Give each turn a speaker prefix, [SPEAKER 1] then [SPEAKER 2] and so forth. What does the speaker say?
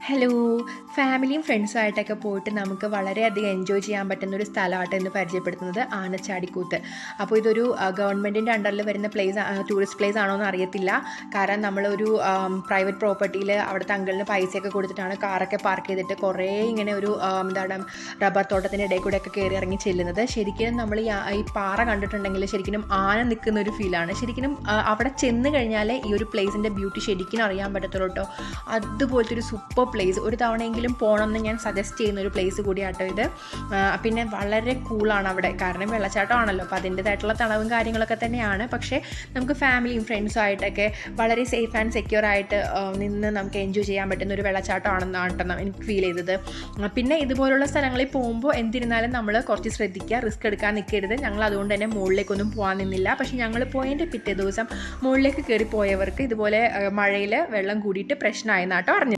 [SPEAKER 1] Hello, ഫാമിലിയും ഫ്രണ്ട്സുമായിട്ടൊക്കെ പോയിട്ട് നമുക്ക് വളരെയധികം എൻജോയ് ചെയ്യാൻ പറ്റുന്നൊരു സ്ഥലമായിട്ട് ഇന്ന് പരിചയപ്പെടുത്തുന്നത് ആനച്ചാടിക്കൂത്ത്. അപ്പോൾ ഇതൊരു ഗവൺമെൻറ്റിൻ്റെ അണ്ടറിൽ വരുന്ന ടൂറിസ്റ്റ് പ്ലേസ് ആണോ എന്ന് അറിയത്തില്ല. കാരണം നമ്മളൊരു പ്രൈവറ്റ് പ്രോപ്പർട്ടിയിൽ അവിടുത്തെ അങ്കിളിന് പൈസയൊക്കെ കൊടുത്തിട്ടാണ് കാറൊക്കെ പാർക്ക് ചെയ്തിട്ട് കുറേ ഇങ്ങനെ ഒരു റബ്ബർ തോട്ടത്തിൻ്റെ ഇടയിൽ കൂടെയൊക്കെ കയറി ഇറങ്ങി ചെല്ലുന്നത്. ശരിക്കും നമ്മൾ ഈ പാറ കണ്ടിട്ടുണ്ടെങ്കിൽ ശരിക്കും ആന നിൽക്കുന്ന ഒരു ഫീലാണ്. ശരിക്കും അവിടെ ചെന്ന് കഴിഞ്ഞാൽ ഈ ഒരു പ്ലേസിൻ്റെ ബ്യൂട്ടി ശരിക്കും അറിയാൻ പറ്റത്തുള്ളൂ കേട്ടോ. അതുപോലത്തെ ഒരു സൂപ്പർ പ്ലേസ്, ഒരു തവണയെങ്കിലും പോകണമെന്ന് ഞാൻ സജസ്റ്റ് ചെയ്യുന്ന ഒരു പ്ലേസ് കൂടിയാട്ടോ ഇത്. പിന്നെ വളരെ കൂളാണ് അവിടെ, കാരണം വെള്ളച്ചാട്ടമാണല്ലോ, അപ്പോൾ അതിൻ്റേതായിട്ടുള്ള തണവും കാര്യങ്ങളൊക്കെ തന്നെയാണ്. പക്ഷേ നമുക്ക് ഫാമിലിയും ഫ്രണ്ട്സും ആയിട്ടൊക്കെ വളരെ സേഫ് ആൻഡ് സെക്യൂർ ആയിട്ട് നിന്ന് നമുക്ക് എൻജോയ് ചെയ്യാൻ പറ്റുന്ന ഒരു വെള്ളച്ചാട്ടമാണെന്നാണ് എനിക്ക് ഫീൽ ചെയ്തത്. പിന്നെ ഇതുപോലുള്ള സ്ഥലങ്ങളിൽ പോകുമ്പോൾ എന്തിരുന്നാലും നമ്മൾ കുറച്ച് ശ്രദ്ധിക്കുക, റിസ്ക് എടുക്കാൻ നിൽക്കരുത്. ഞങ്ങൾ അതുകൊണ്ട് തന്നെ മുകളിലേക്കൊന്നും പോകാൻ നിന്നില്ല. പക്ഷേ ഞങ്ങൾ പോയതിൻ്റെ പിറ്റേ ദിവസം മുകളിലേക്ക് കയറി പോയവർക്ക് ഇതുപോലെ മഴയിൽ വെള്ളം കൂടിയിട്ട് പ്രശ്നമായെന്നാട്ടോ അറിഞ്ഞത്.